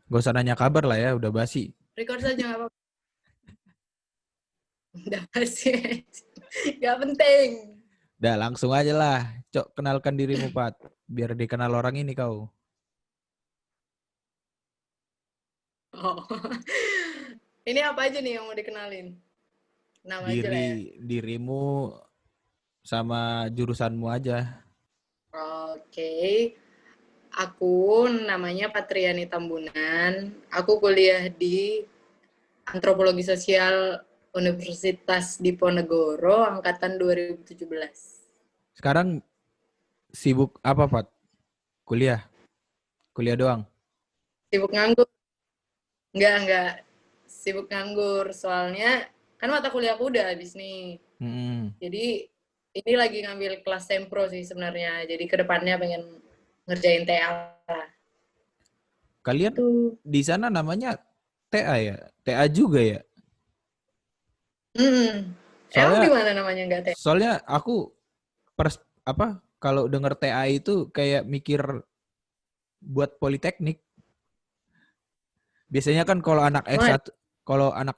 Gak usah nanya kabar lah ya, udah basi. Record saja nggak apa-apa. Udah pasti. Nggak penting. Udah langsung aja lah. Cok, kenalkan dirimu, Pat. Biar dikenal orang ini kau. Oh. Ini apa aja nih yang mau dikenalin? Nama aja lah ya. Dirimu sama jurusanmu aja. Oke. Aku namanya Patriani Tambunan. Aku kuliah di Antropologi Sosial Universitas Diponegoro angkatan 2017. Sekarang sibuk apa, Pat? Kuliah? Kuliah doang? Sibuk nganggur? Enggak. Sibuk nganggur. Soalnya kan mata kuliah aku udah habis nih. Mm-mm. Jadi ini lagi ngambil kelas sempro sih sebenarnya. Jadi kedepannya pengen ngerjain TA lah. Kalian Tuh. di sana namanya TA ya? TA juga ya? Emang di Soalnya mana namanya nggak TA? soalnya aku apa kalau denger TA itu kayak mikir buat politeknik. Biasanya kan kalau anak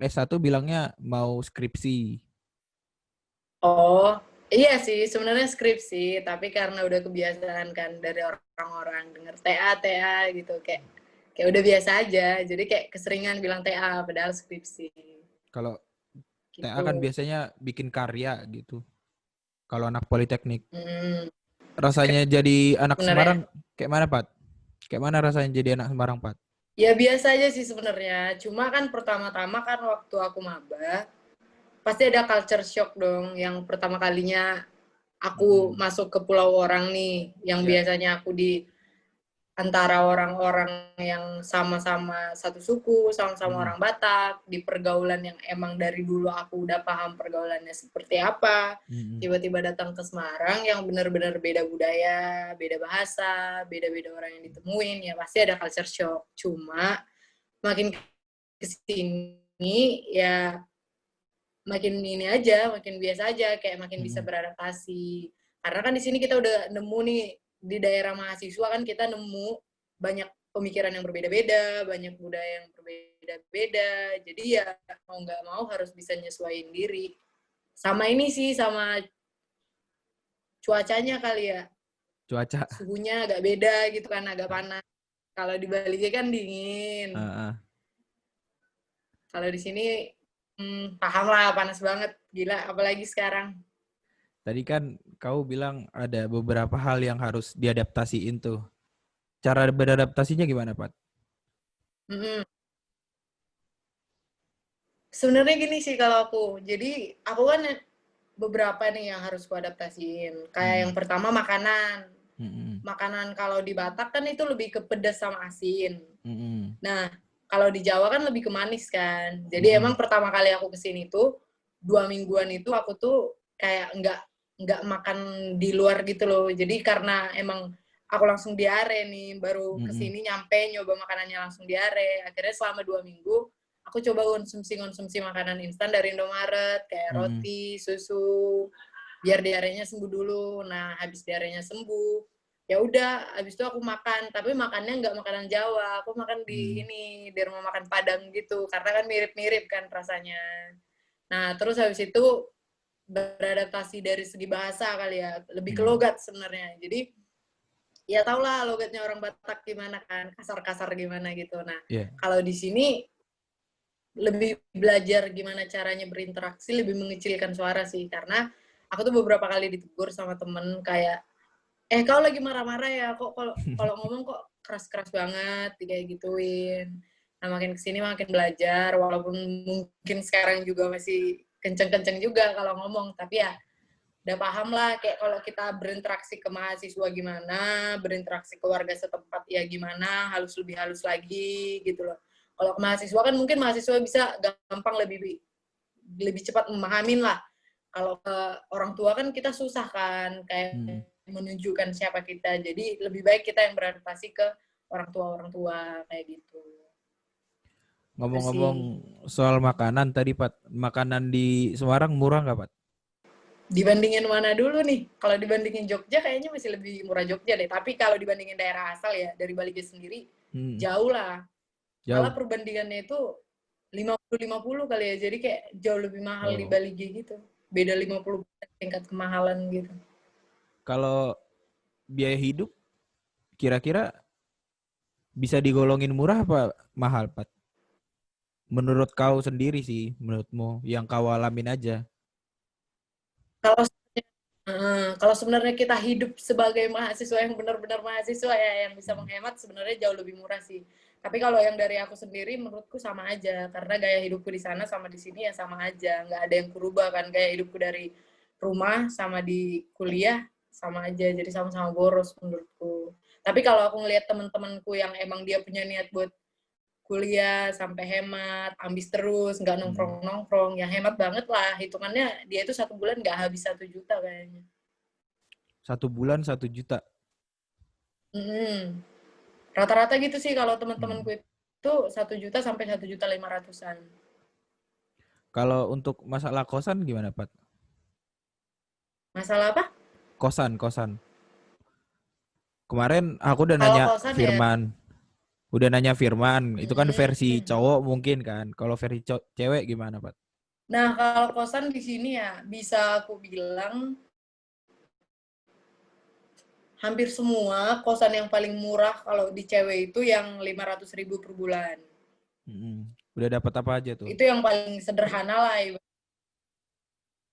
S1 bilangnya mau skripsi. Oh, iya sih sebenarnya skripsi, tapi karena udah kebiasaan kan dari orang-orang denger TA gitu kayak udah biasa aja. Jadi kayak keseringan bilang TA padahal skripsi Kalau TA kan gitu. biasanya bikin karya gitu. Kalau anak politeknik. Hmm, Rasanya jadi anak sebenarnya. Semarang kayak mana, Pat? Kayak mana rasanya jadi anak Semarang, Pat? Ya biasa aja sih sebenarnya. Cuma kan pertama-tama kan waktu aku maba, pasti ada culture shock dong. Yang pertama kalinya aku Mm-mm. masuk ke pulau orang nih, yang Ya. biasanya aku di antara orang-orang yang sama-sama satu suku, sama-sama Mm-mm. orang Batak, di pergaulan yang emang dari dulu aku udah paham pergaulannya seperti apa, Mm-mm. tiba-tiba datang ke Semarang yang benar-benar beda budaya, beda bahasa, beda-beda orang yang ditemuin, ya pasti ada culture shock. Cuma makin kesini ya makin ini aja, makin biasa aja, kayak makin bisa Mm-mm. beradaptasi. Karena kan di sini kita udah nemu nih, di daerah mahasiswa kan kita nemu banyak pemikiran yang berbeda-beda, banyak budaya yang berbeda-beda. Jadi ya mau nggak mau harus bisa nyesuaiin diri. Sama ini sih, sama cuacanya kali ya. Cuaca. Suhunya agak beda gitu kan, agak panas. Kalau di Bali kan dingin. Uh-uh. Kalau di sini paham lah, panas banget. Gila, apalagi sekarang. Tadi kan kau bilang ada beberapa hal yang harus diadaptasiin tuh. Cara beradaptasinya gimana, Pat? Mm-mm. Sebenarnya gini sih kalau aku. Jadi aku kan beberapa nih yang harus ku adaptasiin. Kayak yang Mm-mm. pertama makanan. Mm-mm. Makanan kalau di Batak kan itu lebih ke pedas sama asin. Mm-mm. Nah, kalau di Jawa kan lebih ke manis kan. Jadi emang Mm-mm. pertama kali aku kesini tuh 2 mingguan itu aku tuh kayak nggak makan di luar gitu loh. Jadi karena emang aku langsung diare nih, baru Mm-mm. kesini nyampe nyoba makanannya langsung diare. Akhirnya selama 2 minggu aku coba konsumsi makanan instan dari Indomaret kayak Mm-mm. roti, susu, biar diarenya sembuh dulu. Nah, habis diarenya sembuh, ya udah habis itu aku makan, tapi makannya nggak makanan Jawa, aku makan di Mm-mm. ini di rumah makan Padang gitu karena kan mirip-mirip kan rasanya. Nah terus habis itu beradaptasi dari segi bahasa kali ya, lebih ke Mm-mm. logat sebenarnya. Jadi ya tau lah logatnya orang Batak gimana kan, kasar-kasar gimana gitu. Nah Iya. kalau di sini lebih belajar gimana caranya berinteraksi, lebih mengecilkan suara sih, karena aku tuh beberapa kali ditegur sama temen kayak, kau lagi marah-marah ya, kok kalau ngomong kok keras-keras banget, kayak gituin. Nah makin kesini makin belajar, walaupun mungkin sekarang juga masih kenceng-kenceng juga kalau ngomong, tapi ya udah paham lah kayak kalau kita berinteraksi ke mahasiswa gimana, berinteraksi ke warga setempat ya gimana, lebih halus lagi gitu loh. Kalau ke mahasiswa kan mungkin mahasiswa bisa gampang lebih lebih cepat memahamin lah. Kalau ke orang tua kan kita susah kan Mm. kayak menunjukkan siapa kita. Jadi lebih baik kita yang beradaptasi ke orang tua kayak gitu. Itu sih. Ngomong-ngomong soal makanan tadi, Pat. Makanan di Semarang murah nggak, Pat? Dibandingin mana dulu nih? Kalau dibandingin Jogja kayaknya masih lebih murah Jogja deh. Tapi kalau dibandingin daerah asal ya dari Baliknya sendiri Hmm. jauh lah. Malah Jauh. perbandingannya itu 50-50 kali ya. Jadi kayak jauh lebih mahal di Oh. Bali G gitu. Beda 50% tingkat kemahalan gitu. Kalau biaya hidup kira-kira bisa digolongin murah apa mahal, Pat? Menurut kau sendiri sih, menurutmu yang kau alamin aja. Kalau kalau sebenarnya kita hidup sebagai mahasiswa yang benar-benar mahasiswa ya yang bisa menghemat sebenarnya jauh lebih murah sih. Tapi kalau yang dari aku sendiri menurutku sama aja karena gaya hidupku di sana sama di sini ya sama aja, nggak ada yang berubah kan gaya hidupku dari rumah sama di kuliah sama aja jadi sama-sama boros menurutku. Tapi kalau aku ngelihat teman-temanku yang emang dia punya niat buat kuliah sampai hemat, ambis terus, nggak Hmm. nongkrong-nongkrong, ya hemat banget lah. Hitungannya dia itu 1 bulan nggak habis 1 juta kayaknya. 1 bulan 1 juta. Mm-mm. Rata-rata gitu sih kalau Hmm. teman-temanku itu 1 juta sampai 1,5 juta. Kalau untuk masalah kosan gimana, Pat? Masalah apa? Kosan, kosan. Kemarin aku udah Kalau nanya kosan ya, Firman. Udah nanya Firman, itu kan versi mm, cowok mungkin kan. Kalau versi cewek gimana, Pat? nah kalau kosan di sini ya bisa aku bilang hampir semua kosan yang paling murah kalau di cewek itu yang 500.000 per bulan. Hmm. Udah dapat apa aja tuh? Itu yang paling sederhana lah.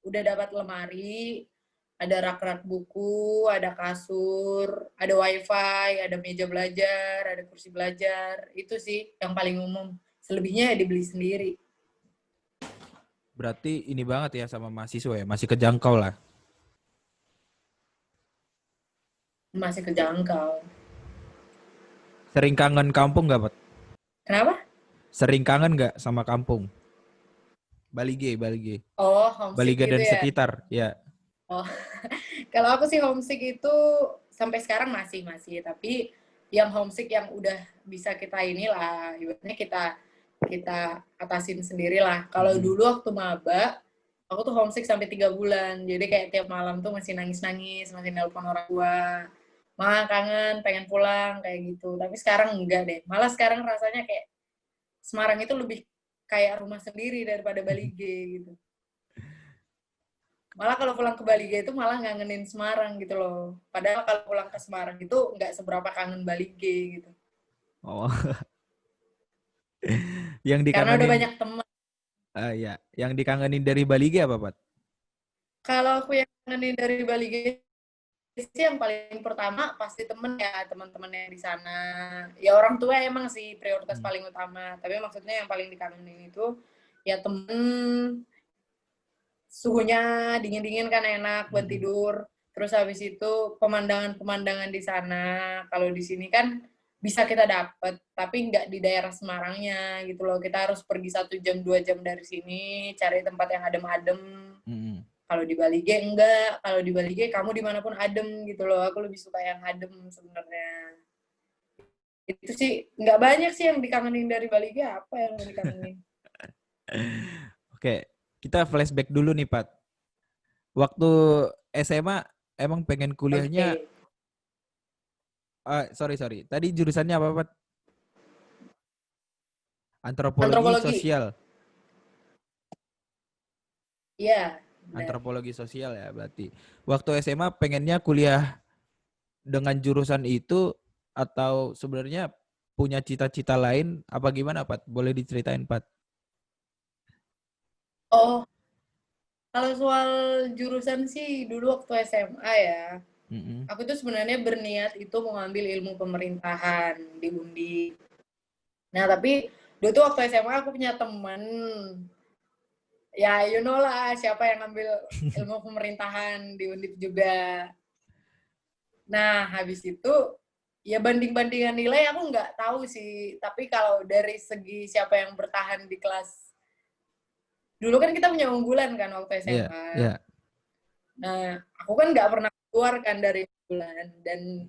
Udah dapat lemari, ada rak-rak buku, ada kasur, ada wifi, ada meja belajar, ada kursi belajar. Itu sih yang paling umum. Selebihnya ya dibeli sendiri. Berarti ini banget ya sama mahasiswa ya, masih kejangkau lah. Masih kejangkau. Sering kangen kampung nggak, Pat? Kenapa? Sering kangen nggak sama kampung? Balige, Balige. Oh, homesick Balige gitu dan ya. sekitar, ya. Oh, kalau aku sih homesick itu sampai sekarang masih, tapi yang homesick yang udah bisa kita inilah, ibaratnya kita kita atasin sendiri lah. Kalau Mm-mm. dulu waktu maba, aku tuh homesick sampai 3 bulan. Jadi kayak tiap malam tuh masih nangis-nangis, masih nelpon orang tua. Ma, kangen, pengen pulang, kayak gitu. Tapi sekarang enggak deh. Malah sekarang rasanya kayak Semarang itu lebih kayak rumah sendiri daripada Bali G gitu. Malah kalau pulang ke Bali G itu malah ngangenin Semarang gitu loh. Padahal kalau pulang ke Semarang itu nggak seberapa kangen Bali G gitu. Oh, yang Karena udah dikangenin, banyak teman. ya, yang dikangenin dari Balige apa, Pat? Kalau aku yang ngangenin dari Bali G sih yang paling pertama pasti temen ya, teman-teman yang di sana. Ya orang tua emang sih prioritas Hmm. paling utama. Tapi maksudnya yang paling dikangenin itu ya temen, suhunya dingin-dingin kan enak buat Mm-mm. tidur. Terus habis itu pemandangan-pemandangan di sana. Kalau di sini kan bisa kita dapat, tapi nggak di daerah Semarangnya gitu loh. Kita harus pergi 1 jam 2 jam dari sini, cari tempat yang adem-adem. Mm-mm. Kalau di Bali G enggak. Kalau di Bali G kamu dimanapun adem gitu loh. Aku lebih suka yang adem sebenarnya. Itu sih nggak banyak sih yang dikangenin dari Bali G. Apa yang dikangenin? Oke, kita flashback dulu nih, Pat. Waktu SMA emang pengen Oke. kuliahnya, sorry. Tadi jurusannya apa, Pat? Antropologi Antropologi. sosial. Iya, benar. Antropologi sosial ya berarti. Waktu SMA pengennya kuliah dengan jurusan itu atau sebenarnya punya cita-cita lain apa gimana, Pat? Boleh diceritain, Pat? Oh, kalau soal jurusan sih dulu waktu SMA ya, Mm-mm. aku tuh sebenarnya berniat itu mau ngambil ilmu pemerintahan di Undi. Nah, tapi dulu tuh waktu SMA aku punya temen, ya you know lah siapa yang ngambil ilmu pemerintahan di Undip juga. Nah, habis itu ya banding-bandingan nilai aku nggak tahu sih, tapi kalau dari segi siapa yang bertahan di kelas, dulu kan kita punya unggulan kan waktu Iya, SMA. iya. Nah, aku kan nggak pernah keluar kan dari bulan dan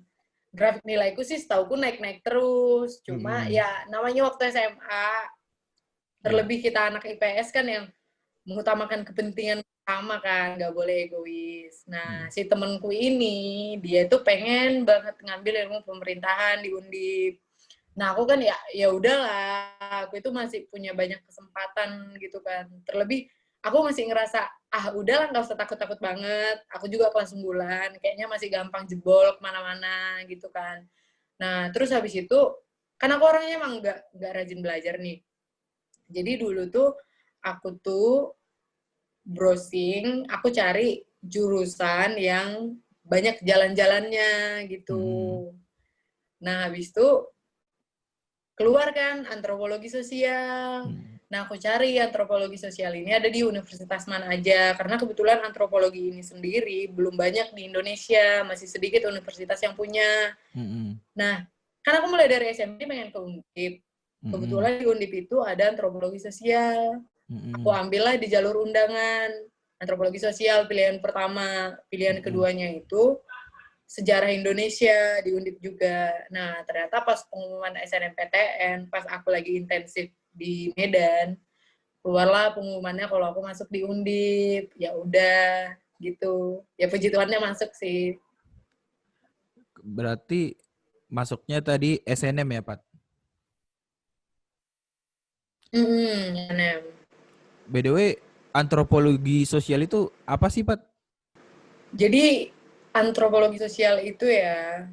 grafik nilaiku sih setauku naik-naik terus. Cuma Mm-mm. ya namanya waktu SMA, Iya. terlebih kita anak IPS kan yang mengutamakan kepentingan sama kan, nggak boleh egois. Nah, Mm. si temenku ini dia tuh pengen banget ngambil ilmu pemerintahan di Undip. Nah, aku kan ya udahlah, aku itu masih punya banyak kesempatan gitu kan. Terlebih aku masih ngerasa, udahlah nggak usah takut-takut banget. Aku juga kelas unggulan, kayaknya masih gampang jebol kemana-mana gitu kan. Nah, terus habis itu, kan aku orangnya emang nggak rajin belajar nih. Jadi dulu tuh, aku tuh browsing, aku cari jurusan yang banyak jalan-jalannya gitu. Nah, habis itu keluar kan antropologi sosial. Nah, aku cari antropologi sosial ini ada di universitas mana aja. Karena kebetulan antropologi ini sendiri belum banyak di Indonesia. Masih sedikit universitas yang punya. Nah, kan aku mulai dari SMP pengen ke Undip. Kebetulan di Undip itu ada antropologi sosial. Aku ambillah di jalur undangan. Antropologi sosial pilihan pertama. Pilihan keduanya itu sejarah Indonesia di Undip juga. Nah, ternyata pas pengumuman SNMPTN, pas aku lagi intensif di Medan, keluarlah pengumumannya kalau aku masuk di Undip. Ya udah, gitu. Ya puji Tuhannya masuk sih. Berarti masuknya tadi SNM ya, Pat? SNM. By the way, antropologi sosial itu apa sih, Pat? Jadi, antropologi sosial itu ya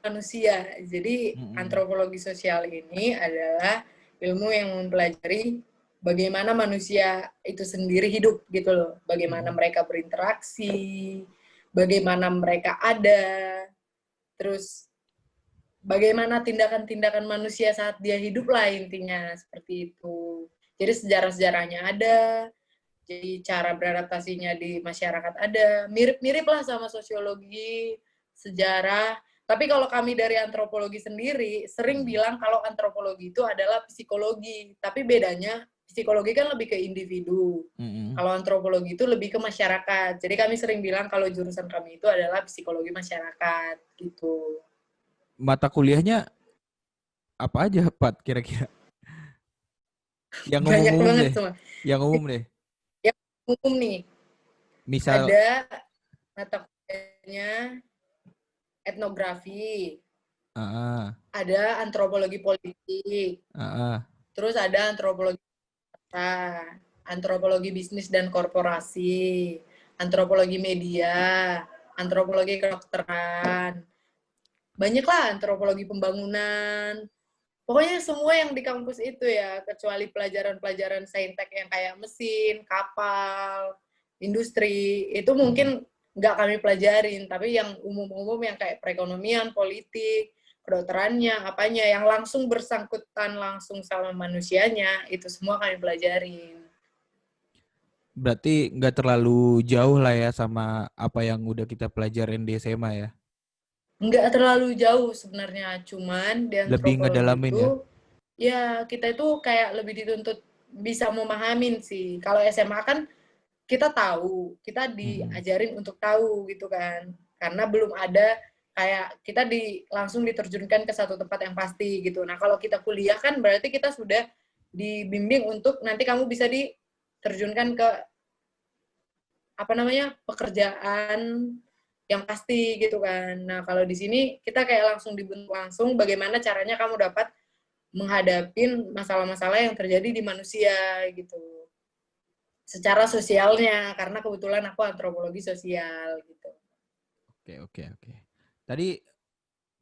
manusia. Jadi antropologi sosial ini adalah ilmu yang mempelajari bagaimana manusia itu sendiri hidup gitu loh. Bagaimana mereka berinteraksi, bagaimana mereka ada, terus bagaimana tindakan-tindakan manusia saat dia hidup lah intinya seperti itu. Jadi sejarah-sejarahnya ada, jadi cara beradaptasinya di masyarakat ada. Mirip-mirip lah sama sosiologi, sejarah. Tapi kalau kami dari antropologi sendiri, sering bilang kalau antropologi itu adalah psikologi. Tapi bedanya, psikologi kan lebih ke individu. Kalau antropologi itu lebih ke masyarakat. Jadi kami sering bilang kalau jurusan kami itu adalah psikologi masyarakat, gitu. Mata kuliahnya apa aja, Pat, kira-kira? Yang Banyak umum-umum banget deh. semua. Yang umum deh. Yang umum nih, Misal, ada mata kuliahnya etnografi, ada antropologi politik, terus ada antropologi data, antropologi bisnis dan korporasi, antropologi media, antropologi kedokteran, banyak lah antropologi pembangunan. Pokoknya semua yang di kampus itu ya, kecuali pelajaran-pelajaran saintek yang kayak mesin, kapal, industri, itu mungkin nggak kami pelajarin, tapi yang umum-umum yang kayak perekonomian, politik, kedokterannya, apanya, yang langsung bersangkutan langsung sama manusianya, itu semua kami pelajarin. berarti nggak terlalu jauh lah ya sama apa yang udah kita pelajarin di SMA ya? Nggak terlalu jauh sebenarnya, cuman di Lebih antropologi ngedalamin ya? itu, ya kita itu kayak lebih dituntut bisa memahamin sih. Kalau SMA kan kita tahu, kita diajarin untuk tahu gitu kan. Karena belum ada kayak kita langsung diterjunkan ke satu tempat yang pasti gitu. Nah, kalau kita kuliah kan berarti kita sudah dibimbing untuk nanti kamu bisa diterjunkan ke pekerjaan yang pasti gitu kan. Nah, kalau di sini kita kayak langsung dibentuk langsung bagaimana caranya kamu dapat menghadapi masalah-masalah yang terjadi di manusia gitu. Secara sosialnya, karena kebetulan aku antropologi sosial gitu. Oke. Tadi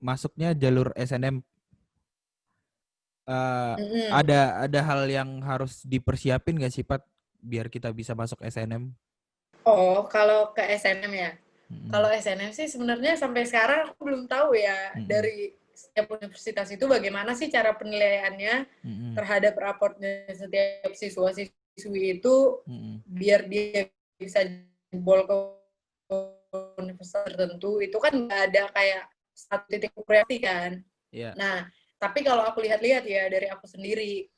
masuknya jalur SNM, ada hal yang harus dipersiapin nggak sih, Pat, biar kita bisa masuk SNM? Oh, kalau ke SNM ya? Kalau SNM sih sebenarnya sampai sekarang aku belum tahu ya dari setiap universitas itu bagaimana sih cara penilaiannya terhadap raportnya setiap siswa-siswi itu biar dia bisa jebol ke universitas tertentu. Itu kan nggak ada kayak satu titik ukur kan. Yeah. Nah, tapi kalau aku lihat-lihat ya dari aku sendiri,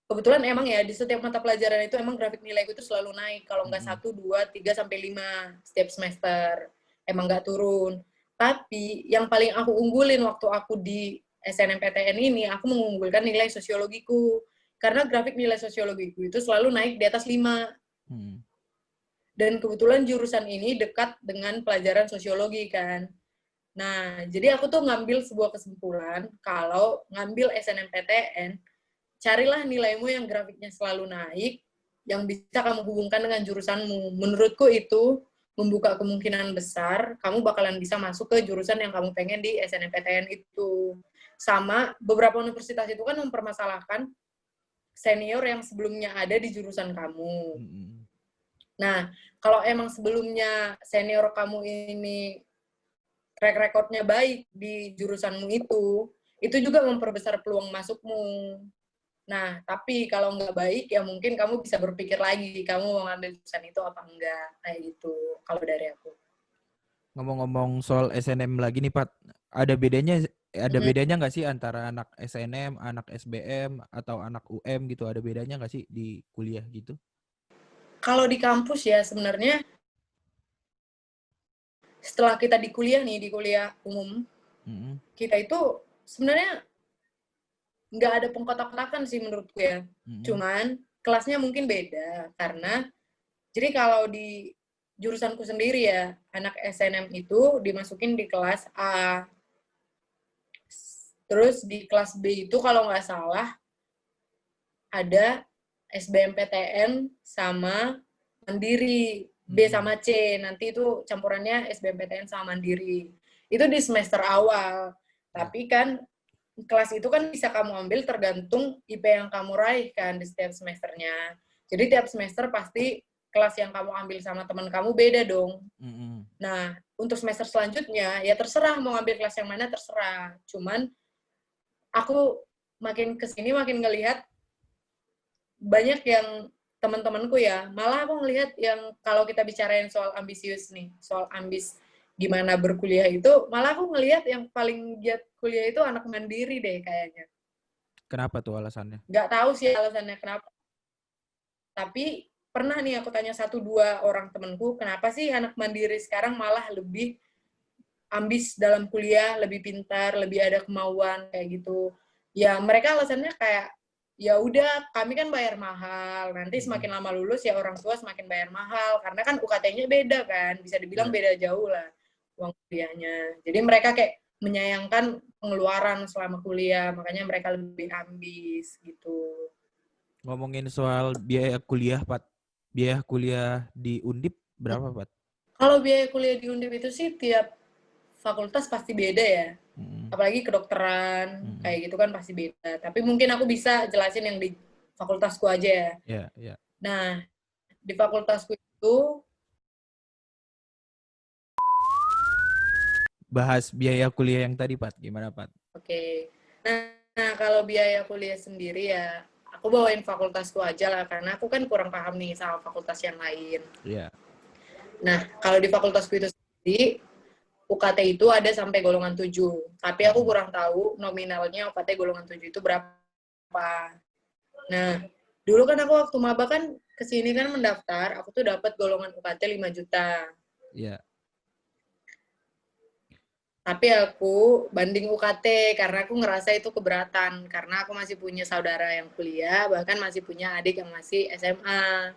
kebetulan emang ya di setiap mata pelajaran itu emang grafik nilaiku itu selalu naik. Kalau nggak 1, 2, 3, sampai 5 setiap semester. Emang nggak turun. Tapi yang paling aku unggulin waktu aku di SNMPTN ini, aku mengunggulkan nilai sosiologiku. Karena grafik nilai sosiologiku itu selalu naik di atas 5. Dan kebetulan jurusan ini dekat dengan pelajaran sosiologi kan. Nah, jadi aku tuh ngambil sebuah kesimpulan kalau ngambil SNMPTN carilah nilaimu yang grafiknya selalu naik, yang bisa kamu hubungkan dengan jurusanmu. Menurutku itu membuka kemungkinan besar kamu bakalan bisa masuk ke jurusan yang kamu pengen di SNMPTN itu. Sama beberapa universitas itu kan mempermasalahkan senior yang sebelumnya ada di jurusan kamu. Nah, kalau emang sebelumnya senior kamu ini track recordnya baik di jurusanmu itu juga memperbesar peluang masukmu. Nah, tapi kalau nggak baik, ya mungkin kamu bisa berpikir lagi, kamu mau ngambil jurusan itu apa enggak, kayak gitu, kalau dari aku. Ngomong-ngomong soal SNM lagi nih, Pat. Ada bedanya nggak sih antara anak SNM, anak SBM, atau anak UM gitu? Ada bedanya nggak sih di kuliah gitu? Kalau di kampus ya sebenarnya, setelah kita di kuliah umum, kita itu sebenarnya nggak ada pengkotak-kotakan sih menurutku ya. Cuman kelasnya mungkin beda, karena jadi kalau di jurusanku sendiri ya, anak SNM itu dimasukin di kelas A. Terus di kelas B itu kalau nggak salah ada SBMPTN sama Mandiri. B sama C, nanti itu campurannya SBMPTN sama Mandiri. Itu di semester awal. Tapi kan kelas itu kan bisa kamu ambil tergantung IP yang kamu raih kan di setiap semesternya. Jadi tiap semester pasti kelas yang kamu ambil sama teman kamu beda dong. Nah, untuk semester selanjutnya ya terserah mau ambil kelas yang mana terserah. Cuman aku makin kesini makin ngelihat banyak yang teman-temanku ya, malah aku ngelihat yang kalau kita bicarain soal ambisius nih, soal ambis gimana berkuliah itu, malah aku ngelihat yang paling giat kuliah itu anak mandiri deh kayaknya. Kenapa tuh alasannya? Nggak tahu sih alasannya kenapa. Tapi pernah nih aku tanya 1-2 orang temanku, kenapa sih anak mandiri sekarang malah lebih ambis dalam kuliah, lebih pintar, lebih ada kemauan kayak gitu. Ya mereka alasannya kayak ya udah kami kan bayar mahal, nanti semakin lama lulus ya orang tua semakin bayar mahal karena kan UKT-nya beda kan, bisa dibilang beda jauh lah uang kuliahnya. Jadi mereka kayak menyayangkan pengeluaran selama kuliah, makanya mereka lebih ambis gitu. Ngomongin soal biaya kuliah, Pat. Biaya kuliah di Undip berapa, Pat? Kalau biaya kuliah di Undip itu sih tiap fakultas pasti beda ya. Apalagi kedokteran, kayak gitu kan pasti beda. Tapi mungkin aku bisa jelasin yang di fakultasku aja ya. Iya. Nah, di fakultasku itu bahas biaya kuliah yang tadi, Pat. Gimana, Pat? Oke. Nah, kalau biaya kuliah sendiri ya, aku bawain fakultasku aja lah, karena aku kan kurang paham nih sama fakultas yang lain. Iya. Nah, kalau di fakultasku itu sendiri, UKT itu ada sampai golongan 7. Tapi aku kurang tahu nominalnya UKT golongan 7 itu berapa. Nah, dulu kan aku waktu maba kan kesini kan mendaftar, aku tuh dapat golongan UKT 5 juta. Iya. Tapi aku banding UKT karena aku ngerasa itu keberatan. Karena aku masih punya saudara yang kuliah, bahkan masih punya adik yang masih SMA.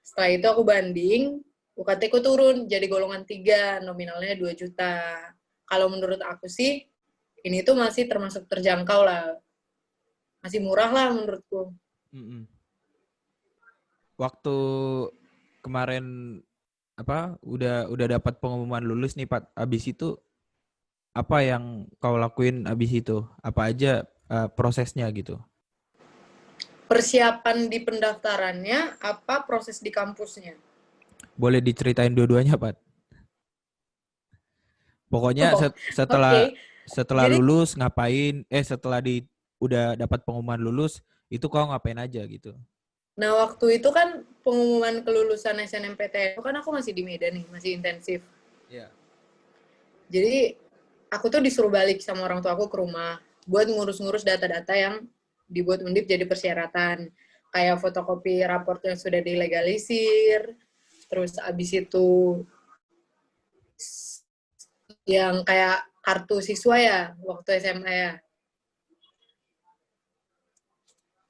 Setelah itu aku banding, UKT ku turun jadi golongan 3, nominalnya 2 juta. Kalau menurut aku sih, ini tuh masih termasuk terjangkau lah. Masih murah lah menurutku. Waktu kemarin udah dapat pengumuman lulus nih, Pat. Abis itu apa yang kau lakuin abis itu? Apa aja prosesnya gitu? Persiapan di pendaftarannya, apa proses di kampusnya? Boleh diceritain dua-duanya, Pat? Pokoknya Oke. setelah Jadi, lulus ngapain? Udah dapat pengumuman lulus, itu kau ngapain aja gitu? nah waktu itu kan pengumuman kelulusan SNMPTN, kan aku masih di Medan nih, masih intensif. Iya. Jadi aku tuh disuruh balik sama orang tua aku ke rumah buat ngurus-ngurus data-data yang dibuat Undip jadi persyaratan. Kayak fotokopi raport yang sudah dilegalisir, terus abis itu yang kayak kartu siswa ya, waktu SMA ya.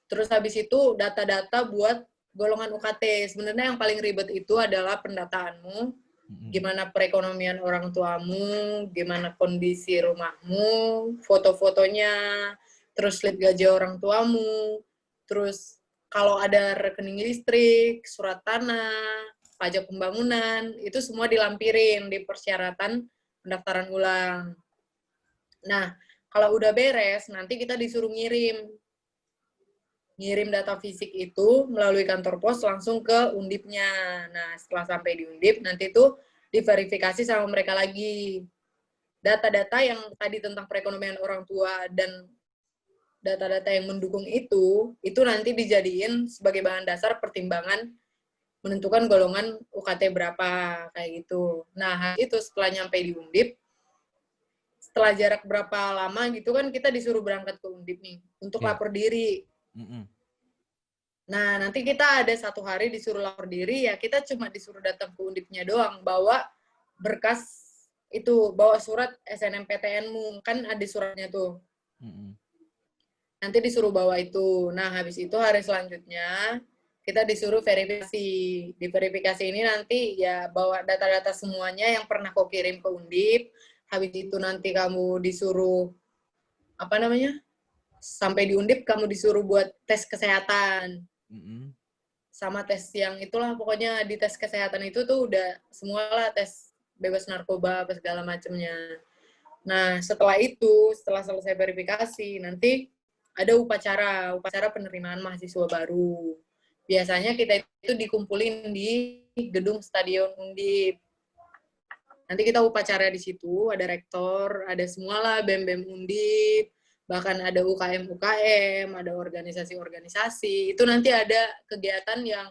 Terus habis itu data-data buat golongan UKT. Sebenarnya yang paling ribet itu adalah pendataanmu, gimana perekonomian orang tuamu, gimana kondisi rumahmu, foto-fotonya, terus slip gaji orang tuamu, terus kalau ada rekening listrik, surat tanah, pajak pembangunan, itu semua dilampirin di persyaratan pendaftaran ulang. Nah, kalau udah beres, nanti kita disuruh ngirim data fisik itu melalui kantor pos langsung ke Undipnya. Nah, setelah sampai di Undip, nanti itu diverifikasi sama mereka lagi. Data-data yang tadi tentang perekonomian orang tua dan data-data yang mendukung itu nanti dijadiin sebagai bahan dasar pertimbangan menentukan golongan UKT berapa, kayak gitu. Nah, itu setelah nyampe di Undip, setelah jarak berapa lama gitu kan kita disuruh berangkat ke Undip nih untuk lapor diri. Nah, nanti kita ada 1 hari disuruh lapor diri, ya kita cuma disuruh datang ke Undipnya doang, bawa berkas itu, bawa surat SNMPTN-mu, kan ada suratnya tuh. Nanti disuruh bawa itu. Nah, habis itu hari selanjutnya kita disuruh verifikasi. Di verifikasi ini nanti ya bawa data-data semuanya yang pernah kau kirim ke Undip. Habis itu nanti kamu disuruh, sampai di Undip kamu disuruh buat tes kesehatan. Sama tes yang itulah, pokoknya di tes kesehatan itu tuh udah semualah, tes bebas narkoba, apa segala macamnya. Nah, setelah selesai verifikasi, nanti ada upacara penerimaan mahasiswa baru. Biasanya kita itu dikumpulin di gedung Stadion Undip. Nanti kita upacara di situ, ada rektor, ada semualah BEM-BEM Undip, bahkan ada UKM-UKM, ada organisasi-organisasi. Itu nanti ada kegiatan yang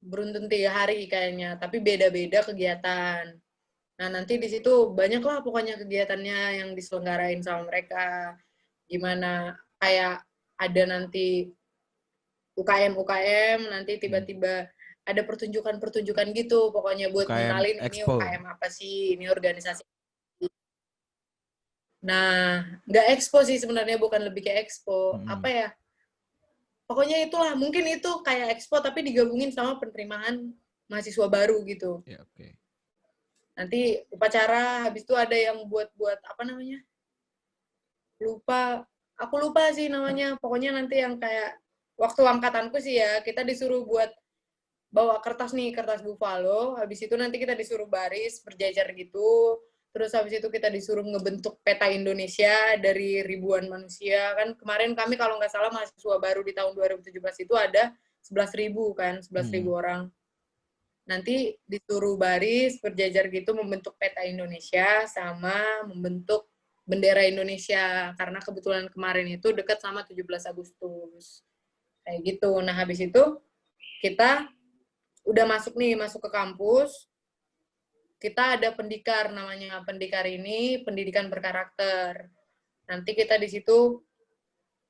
beruntun 3 hari kayaknya, tapi beda-beda kegiatan. Nah, nanti di situ banyaklah pokoknya kegiatannya yang diselenggarain sama mereka. Gimana, kayak ada nanti UKM, nanti tiba-tiba ada pertunjukan-pertunjukan gitu, pokoknya buat UKM ngenalin ini Expo. UKM apa sih, ini organisasi. Nah, nggak expo sih sebenarnya, bukan lebih kayak expo. Apa ya? Pokoknya itulah, mungkin itu kayak expo tapi digabungin sama penerimaan mahasiswa baru gitu. Ya, oke. Nanti upacara, habis itu ada yang buat aku lupa sih namanya. Pokoknya nanti yang kayak waktu angkatanku sih ya, kita disuruh buat bawa kertas buffalo, habis itu nanti kita disuruh baris berjajar gitu, terus habis itu kita disuruh ngebentuk peta Indonesia dari ribuan manusia. Kan kemarin kami kalau nggak salah mahasiswa baru di tahun 2017 itu ada 11.000 kan, 11.000 orang. Nanti disuruh baris berjajar gitu membentuk peta Indonesia sama membentuk bendera Indonesia, karena kebetulan kemarin itu dekat sama 17 Agustus. Kayak gitu. Nah, habis itu kita udah masuk ke kampus, kita ada pendikar, namanya pendikar ini pendidikan berkarakter. Nanti kita di situ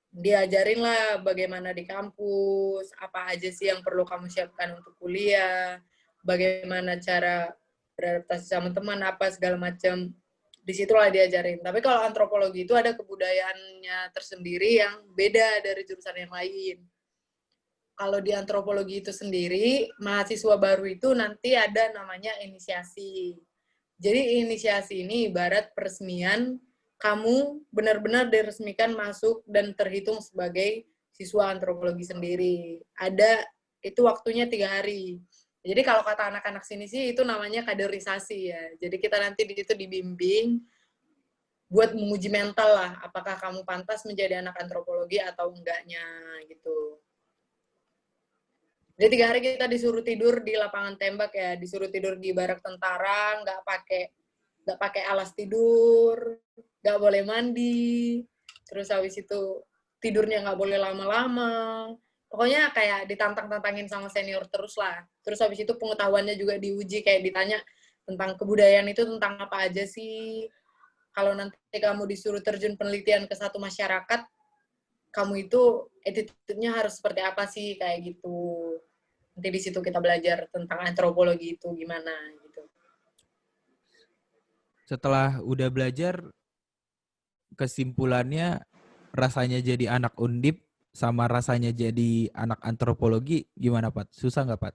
diajarin lah bagaimana di kampus, apa aja sih yang perlu kamu siapkan untuk kuliah, bagaimana cara beradaptasi sama teman, apa segala macam. Disitulah diajarin. Tapi kalau antropologi itu ada kebudayaannya tersendiri yang beda dari jurusan yang lain. Kalau di antropologi itu sendiri, mahasiswa baru itu nanti ada namanya inisiasi. Jadi inisiasi ini ibarat peresmian kamu benar-benar diresmikan masuk dan terhitung sebagai siswa antropologi sendiri. Ada, itu waktunya 3 hari. Jadi kalau kata anak-anak sini sih itu namanya kaderisasi ya. Jadi kita nanti di situ dibimbing buat menguji mental lah, apakah kamu pantas menjadi anak antropologi atau enggaknya gitu. Jadi 3 hari kita disuruh tidur di lapangan tembak ya, disuruh tidur di barak tentara, nggak pakai alas tidur, nggak boleh mandi, terus habis itu tidurnya nggak boleh lama-lama. Pokoknya kayak ditantang-tantangin sama senior terus lah. Terus habis itu pengetahuannya juga diuji, kayak ditanya tentang kebudayaan itu tentang apa aja sih. Kalau nanti kamu disuruh terjun penelitian ke satu masyarakat, kamu itu attitude-nya harus seperti apa sih, kayak gitu. Nanti di situ kita belajar tentang antropologi itu gimana gitu. Setelah udah belajar, kesimpulannya rasanya jadi anak Undip sama rasanya jadi anak antropologi gimana, Pat? Susah nggak, Pat?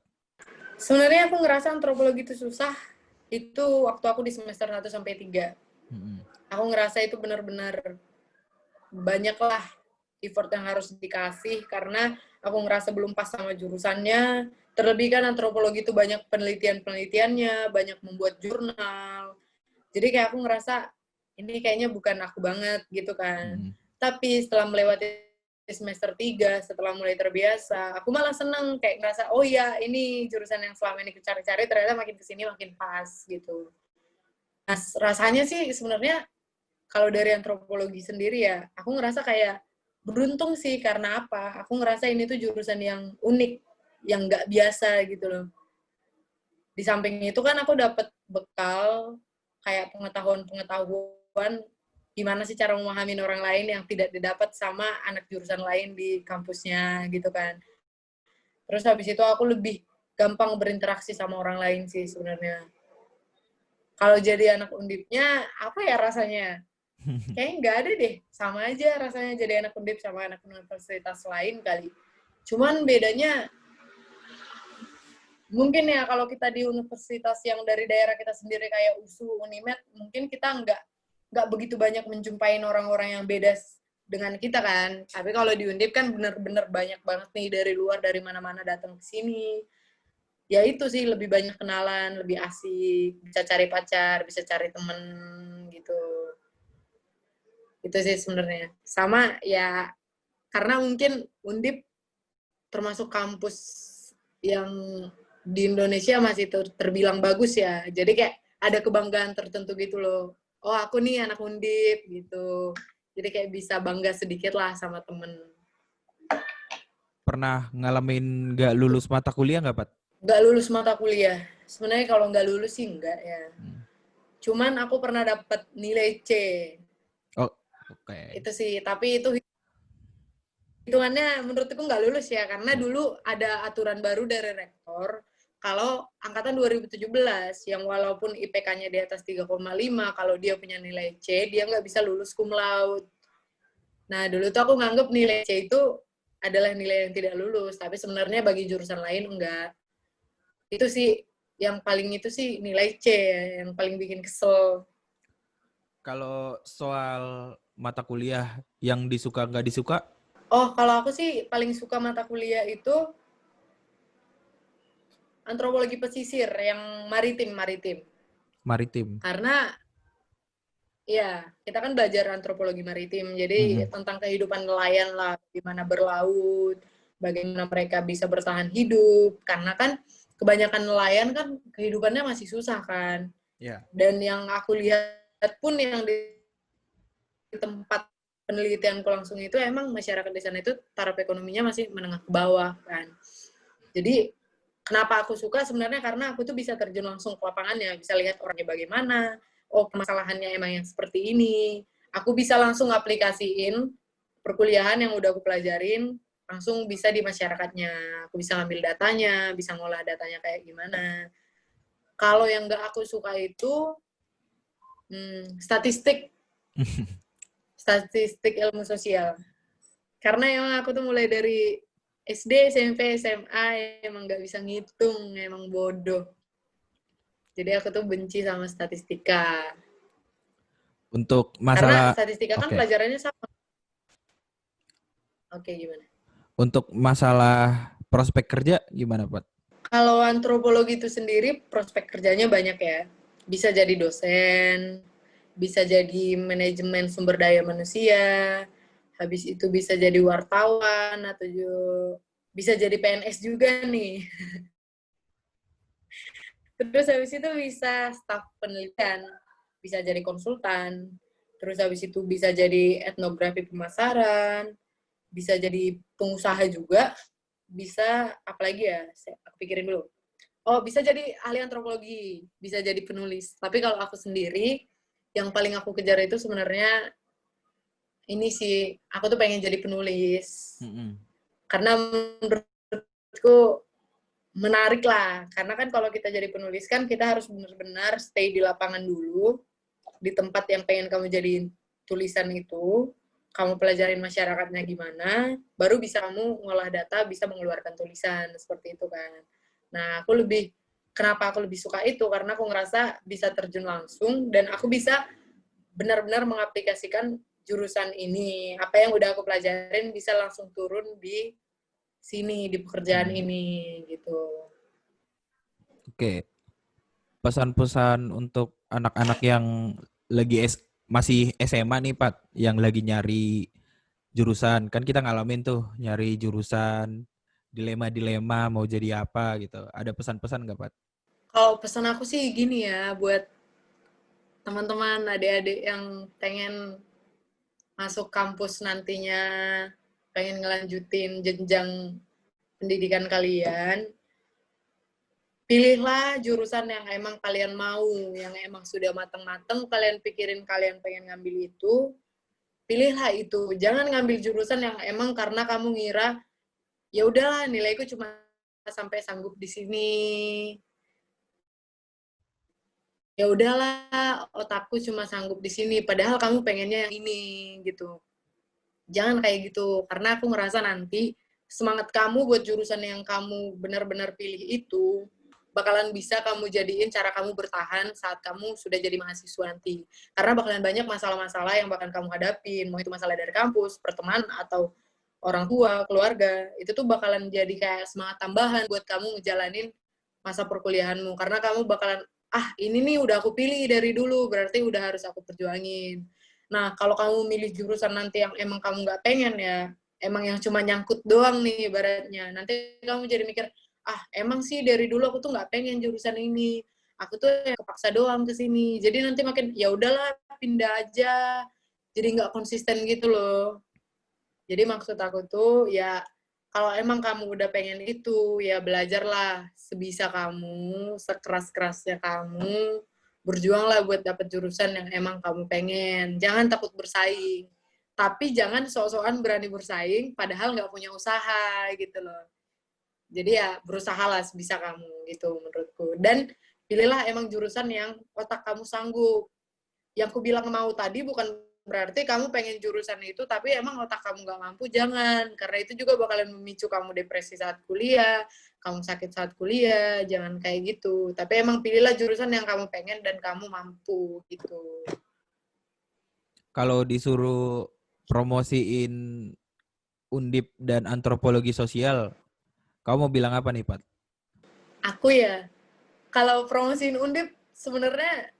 Sebenarnya aku ngerasa antropologi itu susah itu waktu aku di semester 1 sampai 3. Aku ngerasa itu benar-benar banyaklah effort yang harus dikasih karena aku ngerasa belum pas sama jurusannya. Terlebih kan antropologi itu banyak penelitian-penelitiannya, banyak membuat jurnal. Jadi kayak aku ngerasa ini kayaknya bukan aku banget gitu kan. Tapi setelah melewati semester 3, setelah mulai terbiasa, aku malah seneng kayak ngerasa, oh iya ini jurusan yang selama ini aku cari-cari ternyata makin kesini makin pas gitu. Nah, rasanya sih sebenarnya kalau dari antropologi sendiri ya, aku ngerasa kayak beruntung sih karena apa? Aku ngerasa ini tuh jurusan yang unik, yang nggak biasa gitu loh. Di samping itu kan aku dapat bekal kayak pengetahuan gimana sih cara memahami orang lain yang tidak didapat sama anak jurusan lain di kampusnya gitu kan. Terus habis itu aku lebih gampang berinteraksi sama orang lain sih sebenarnya. Kalau jadi anak undipnya, apa ya rasanya? Kayaknya nggak ada deh. Sama aja rasanya jadi anak undip sama anak universitas lain kali. Cuman bedanya, mungkin ya kalau kita di universitas yang dari daerah kita sendiri kayak USU, Unimed, mungkin kita nggak begitu banyak menjumpai orang-orang yang beda dengan kita kan. Tapi kalau di Undip kan bener-bener banyak banget nih dari luar, dari mana-mana datang ke sini. Ya itu sih, lebih banyak kenalan, lebih asik, bisa cari pacar, bisa cari temen gitu. Itu sih sebenarnya. Sama ya, karena mungkin Undip termasuk kampus yang di Indonesia masih terbilang bagus ya. Jadi kayak ada kebanggaan tertentu gitu loh. Oh aku nih anak Undip gitu. Jadi kayak bisa bangga sedikit lah sama temen. Pernah ngalamin nggak lulus mata kuliah nggak, Pat? Nggak lulus mata kuliah. Sebenarnya kalau nggak lulus sih nggak ya. Cuman aku pernah dapat nilai C. Oh, oke. Itu sih, tapi itu hitungannya menurutku nggak lulus ya, karena dulu ada aturan baru dari rektor, kalau angkatan 2017, yang walaupun IPK-nya di atas 3,5, kalau dia punya nilai C, dia nggak bisa lulus cum laude. Nah, dulu tuh aku nganggep nilai C itu adalah nilai yang tidak lulus, tapi sebenarnya bagi jurusan lain enggak. Itu sih, yang paling itu sih nilai C, yang paling bikin kesel. Kalau soal mata kuliah yang disuka nggak disuka, Oh, kalau aku sih paling suka mata kuliah itu antropologi pesisir, yang maritim. maritim. Karena ya, kita kan belajar antropologi maritim, jadi tentang kehidupan nelayan lah, gimana berlaut, bagaimana mereka bisa bertahan hidup, karena kan kebanyakan nelayan kan kehidupannya masih susah kan. Ya. Dan yang aku lihat pun yang di tempat penelitianku langsung itu emang masyarakat di sana itu taraf ekonominya masih menengah ke bawah kan. Jadi kenapa aku suka sebenarnya karena aku tuh bisa terjun langsung ke lapangannya, bisa lihat orangnya bagaimana, oh permasalahannya emang yang seperti ini. Aku bisa langsung aplikasiin perkuliahan yang udah aku pelajarin, langsung bisa di masyarakatnya. Aku bisa ngambil datanya, bisa ngolah datanya kayak gimana. Kalau yang nggak aku suka itu statistik ilmu sosial. Karena emang aku tuh mulai dari SD, SMP, SMA emang nggak bisa ngitung, emang bodoh. Jadi aku tuh benci sama statistika. Untuk Karena masalah, statistika kan oke. pelajarannya sama. Oke, gimana? Untuk masalah prospek kerja gimana, Pat? Kalau antropologi itu sendiri, prospek kerjanya banyak ya. Bisa jadi dosen, bisa jadi manajemen sumber daya manusia, habis itu bisa jadi wartawan, atau bisa jadi PNS juga nih. Terus habis itu bisa staf penelitian, bisa jadi konsultan, terus habis itu bisa jadi etnografi pemasaran, bisa jadi pengusaha juga, bisa apalagi ya, aku pikirin dulu. Oh, bisa jadi ahli antropologi, bisa jadi penulis. Tapi kalau aku sendiri, yang paling aku kejar itu sebenarnya ini sih, aku tuh pengen jadi penulis. Karena menurutku menarik lah. Karena kan kalau kita jadi penulis kan kita harus benar-benar stay di lapangan dulu, di tempat yang pengen kamu jadiin tulisan itu, kamu pelajarin masyarakatnya gimana, baru bisa kamu ngolah data, bisa mengeluarkan tulisan, seperti itu kan. Nah, kenapa aku lebih suka itu? Karena aku ngerasa bisa terjun langsung, dan aku bisa benar-benar mengaplikasikan jurusan ini. Apa yang udah aku pelajarin bisa langsung turun di sini, di pekerjaan ini, gitu. Oke. Pesan-pesan untuk anak-anak yang masih SMA nih, Pat, yang lagi nyari jurusan. Kan kita ngalamin tuh nyari jurusan, dilema-dilema mau jadi apa gitu. Ada pesan-pesan nggak, Pat? Kalau pesan aku sih gini ya, buat teman-teman, adik-adik yang pengen masuk kampus nantinya, pengen ngelanjutin jenjang pendidikan kalian, pilihlah jurusan yang emang kalian mau, yang emang sudah mateng-mateng, kalian pikirin kalian pengen ngambil itu, pilihlah itu. Jangan ngambil jurusan yang emang karena kamu ngira, ya udahlah nilaiku cuma sampai sanggup di sini. Ya udahlah otakku cuma sanggup di sini, padahal kamu pengennya yang ini gitu. Jangan kayak gitu, karena aku ngerasa nanti semangat kamu buat jurusan yang kamu benar-benar pilih itu bakalan bisa kamu jadiin cara kamu bertahan saat kamu sudah jadi mahasiswa nanti. Karena bakalan banyak masalah-masalah yang bakal kamu hadapin, mau itu masalah dari kampus, pertemanan, atau orang tua, keluarga. Itu tuh bakalan jadi kayak semangat tambahan buat kamu ngejalanin masa perkuliahanmu. Karena kamu bakalan, ini nih udah aku pilih dari dulu, berarti udah harus aku perjuangin. Nah, kalau kamu milih jurusan nanti yang emang kamu nggak pengen ya, emang yang cuma nyangkut doang nih ibaratnya. Nanti kamu jadi mikir, emang sih dari dulu aku tuh nggak pengen jurusan ini. Aku tuh yang kepaksa doang ke sini. Jadi nanti makin, ya udahlah pindah aja. Jadi nggak konsisten gitu loh. Jadi maksud aku tuh ya kalau emang kamu udah pengen itu, ya belajarlah sebisa kamu, sekeras-kerasnya kamu, berjuanglah buat dapet jurusan yang emang kamu pengen. Jangan takut bersaing. Tapi jangan sok-sokan berani bersaing, padahal nggak punya usaha gitu loh. Jadi ya berusahalah sebisa kamu gitu menurutku. Dan pilihlah emang jurusan yang otak kamu sanggup. Yang aku bilang mau tadi bukan berarti kamu pengen jurusan itu, tapi emang otak kamu nggak mampu, jangan. Karena itu juga bakalan memicu kamu depresi saat kuliah, kamu sakit saat kuliah, jangan kayak gitu. Tapi emang pilihlah jurusan yang kamu pengen dan kamu mampu, gitu. Kalau disuruh promosiin Undip dan antropologi sosial, kamu mau bilang apa nih, Pat? Aku ya, kalau promosiin Undip, sebenarnya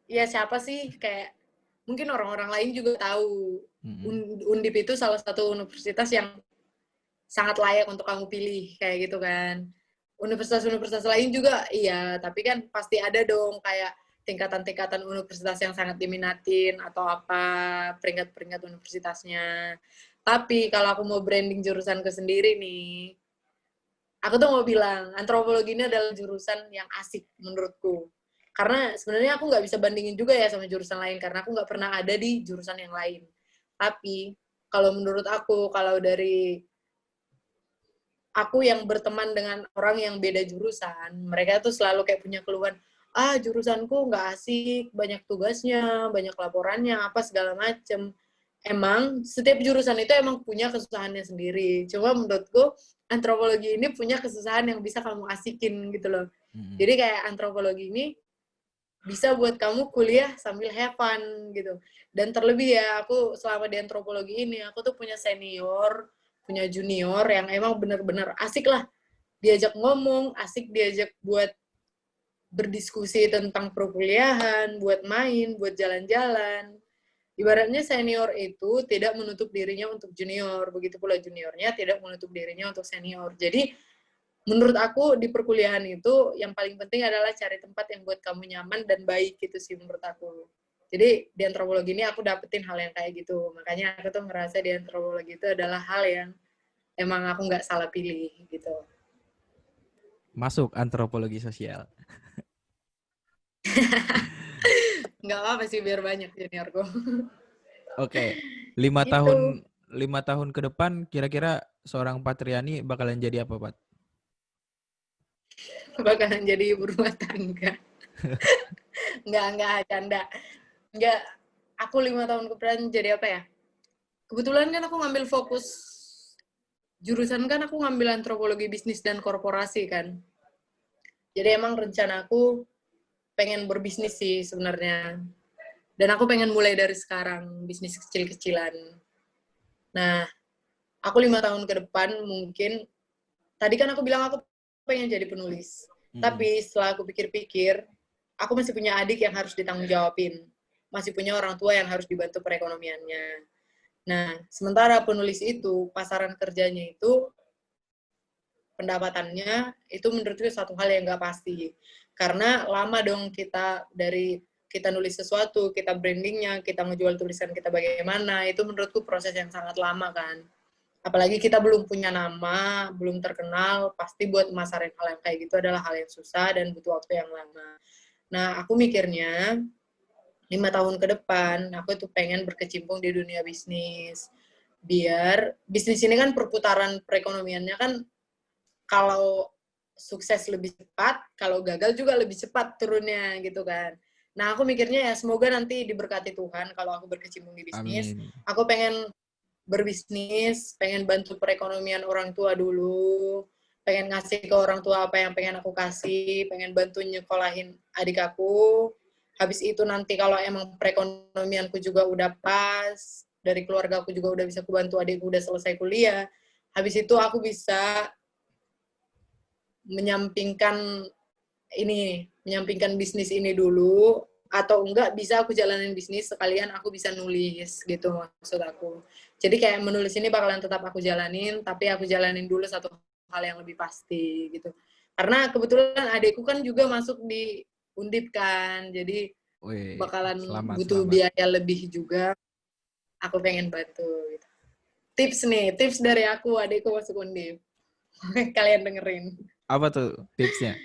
ya siapa sih? Kayak mungkin orang-orang lain juga tahu. Undip itu salah satu universitas yang sangat layak untuk kamu pilih, kayak gitu kan. Universitas-universitas lain juga iya, tapi kan pasti ada dong kayak tingkatan-tingkatan universitas yang sangat diminatin atau apa, peringkat-peringkat universitasnya. Tapi kalau aku mau branding jurusanku sendiri nih, aku tuh mau bilang, antropologi ini adalah jurusan yang asik menurutku. Karena sebenarnya aku nggak bisa bandingin juga ya sama jurusan lain, karena aku nggak pernah ada di jurusan yang lain. Tapi, kalau menurut aku, kalau dari aku yang berteman dengan orang yang beda jurusan, mereka tuh selalu kayak punya keluhan, jurusanku nggak asik, banyak tugasnya, banyak laporannya, apa segala macem. Emang setiap jurusan itu emang punya kesusahannya sendiri. Cuma menurutku antropologi ini punya kesusahan yang bisa kamu asikin gitu loh. Jadi kayak antropologi ini bisa buat kamu kuliah sambil have fun gitu. Dan terlebih ya, aku selama di antropologi ini, aku tuh punya senior, punya junior yang emang bener-bener asik lah. Diajak ngomong, asik diajak buat berdiskusi tentang perkuliahan, buat main, buat jalan-jalan. Ibaratnya senior itu tidak menutup dirinya untuk junior, begitu pula juniornya tidak menutup dirinya untuk senior. Jadi menurut aku di perkuliahan itu yang paling penting adalah cari tempat yang buat kamu nyaman dan baik gitu sih menurut aku. Jadi di antropologi ini aku dapetin hal yang kayak gitu. Makanya aku tuh ngerasa di antropologi itu adalah hal yang emang aku nggak salah pilih gitu. Masuk antropologi sosial. Nggak apa-apa sih biar banyak juniorku. Oke, 5 Gitu. tahun 5 tahun ke depan kira-kira seorang Patriani bakalan jadi apa, Pat? Bakalan jadi ibu rumah tangga. Nggak, canda. Nggak, aku 5 tahun ke depan jadi apa ya? Kebetulan kan aku ngambil fokus jurusan kan aku ngambil antropologi bisnis dan korporasi kan. Jadi emang rencana aku pengen berbisnis sih sebenarnya. Dan aku pengen mulai dari sekarang, bisnis kecil-kecilan. Nah, aku 5 tahun ke depan mungkin, tadi kan aku bilang aku pengen jadi penulis. Tapi setelah aku pikir-pikir, aku masih punya adik yang harus ditanggung jawabin. Masih punya orang tua yang harus dibantu perekonomiannya. Nah, sementara penulis itu, pasaran kerjanya itu, pendapatannya, itu menurutku satu hal yang nggak pasti. Karena lama dong dari kita nulis sesuatu, kita brandingnya, kita ngejual tulisan kita bagaimana, itu menurutku proses yang sangat lama kan. Apalagi kita belum punya nama, belum terkenal, pasti buat masarin hal yang kayak gitu adalah hal yang susah dan butuh waktu yang lama. Nah, aku mikirnya 5 tahun ke depan, aku tuh pengen berkecimpung di dunia bisnis. Biar bisnis ini kan perputaran perekonomiannya kan kalau sukses lebih cepat, kalau gagal juga lebih cepat turunnya gitu kan. Nah, aku mikirnya ya semoga nanti diberkati Tuhan kalau aku berkecimpung di bisnis. Amin. Aku pengen berbisnis, pengen bantu perekonomian orang tua dulu, pengen ngasih ke orang tua apa yang pengen aku kasih, pengen bantu nyekolahin adik aku. Habis itu nanti kalau emang perekonomianku juga udah pas, dari keluarga aku juga udah bisa kubantu adikku udah selesai kuliah, habis itu aku bisa menyampingkan bisnis ini dulu, atau enggak bisa aku jalanin bisnis sekalian aku bisa nulis gitu maksud aku. Jadi kayak menulis ini bakalan tetap aku jalanin, tapi aku jalanin dulu satu hal yang lebih pasti gitu. Karena kebetulan adikku kan juga masuk di Undip kan, jadi Wih, bakalan butuh selamat. biaya lebih juga. Aku pengen bantu gitu. Tips dari aku, adikku masuk Undip. Kalian dengerin. Apa tuh tipsnya?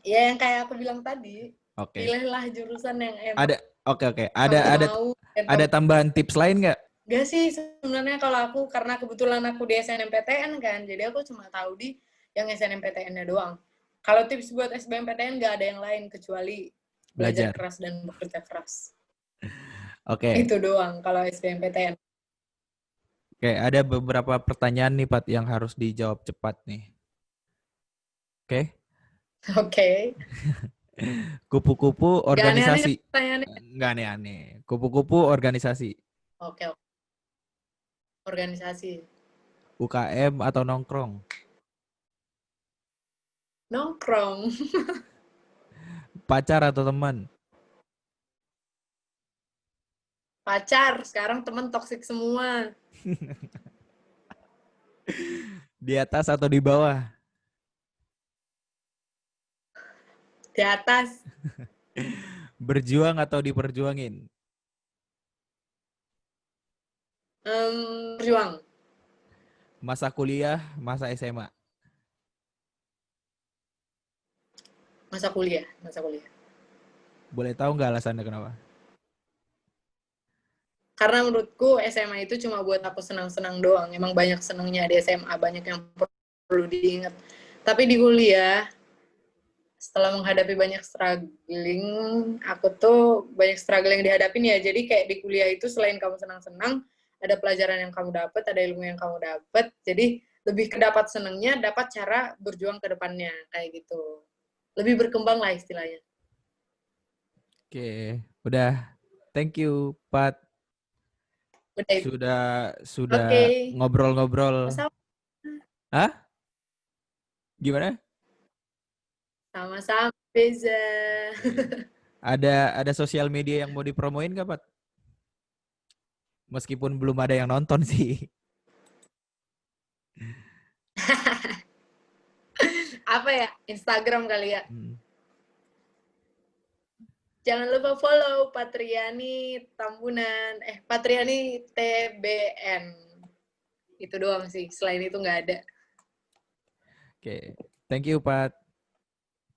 Ya yang kayak aku bilang tadi, Oke. pilihlah jurusan yang emang Ada oke. kamu Ada mau dan ada kamu. tambahan tips lain nggak? Gak sih sebenarnya kalau aku, karena kebetulan aku di SNMPTN kan, jadi aku cuma tahu di yang SNMPTN-nya doang. Kalau tips buat SBMPTN gak ada yang lain kecuali belajar Belajar. keras dan bekerja keras. Oke. Itu doang kalau SBMPTN. Oke, ada beberapa pertanyaan nih Pat yang harus dijawab cepat nih. Oke. Oke. Kupu-kupu Gak aneh-aneh kan organisasi. pertanyaannya? Nggak aneh-aneh. Kupu-kupu organisasi. Oke, oke. Organisasi. UKM atau nongkrong. Nongkrong. Pacar atau teman. Pacar. Sekarang temen toksik semua. Di atas atau di bawah. Di atas. Berjuang atau diperjuangin. Berjuang. Masa kuliah, masa SMA. Masa kuliah. Masa kuliah. Boleh tahu nggak alasannya kenapa? Karena menurutku SMA itu cuma buat aku senang-senang doang. Emang banyak senangnya di SMA, banyak yang perlu diingat. Tapi di kuliah, setelah menghadapi banyak struggling, aku tuh banyak struggling yang dihadapin ya. Jadi kayak di kuliah itu selain kamu senang-senang, ada pelajaran yang kamu dapat, ada ilmu yang kamu dapat. Jadi lebih ke dapat senangnya, dapat cara berjuang ke depannya, kayak gitu. Lebih berkembang lah istilahnya. Oke, udah. Thank you, Pat. Udah itu. Sudah Oke. ngobrol-ngobrol. Sama-sama. Hah? Gimana? Sama-sama, Beza. Oke. Ada sosial media yang mau dipromoin nggak, Pat? Meskipun belum ada yang nonton sih. Apa ya? Instagram kali ya. Hmm. Jangan lupa follow Patriani Tambunan. Patriani TBN. Itu doang sih. Selain itu nggak ada. Oke. Thank you, Pat.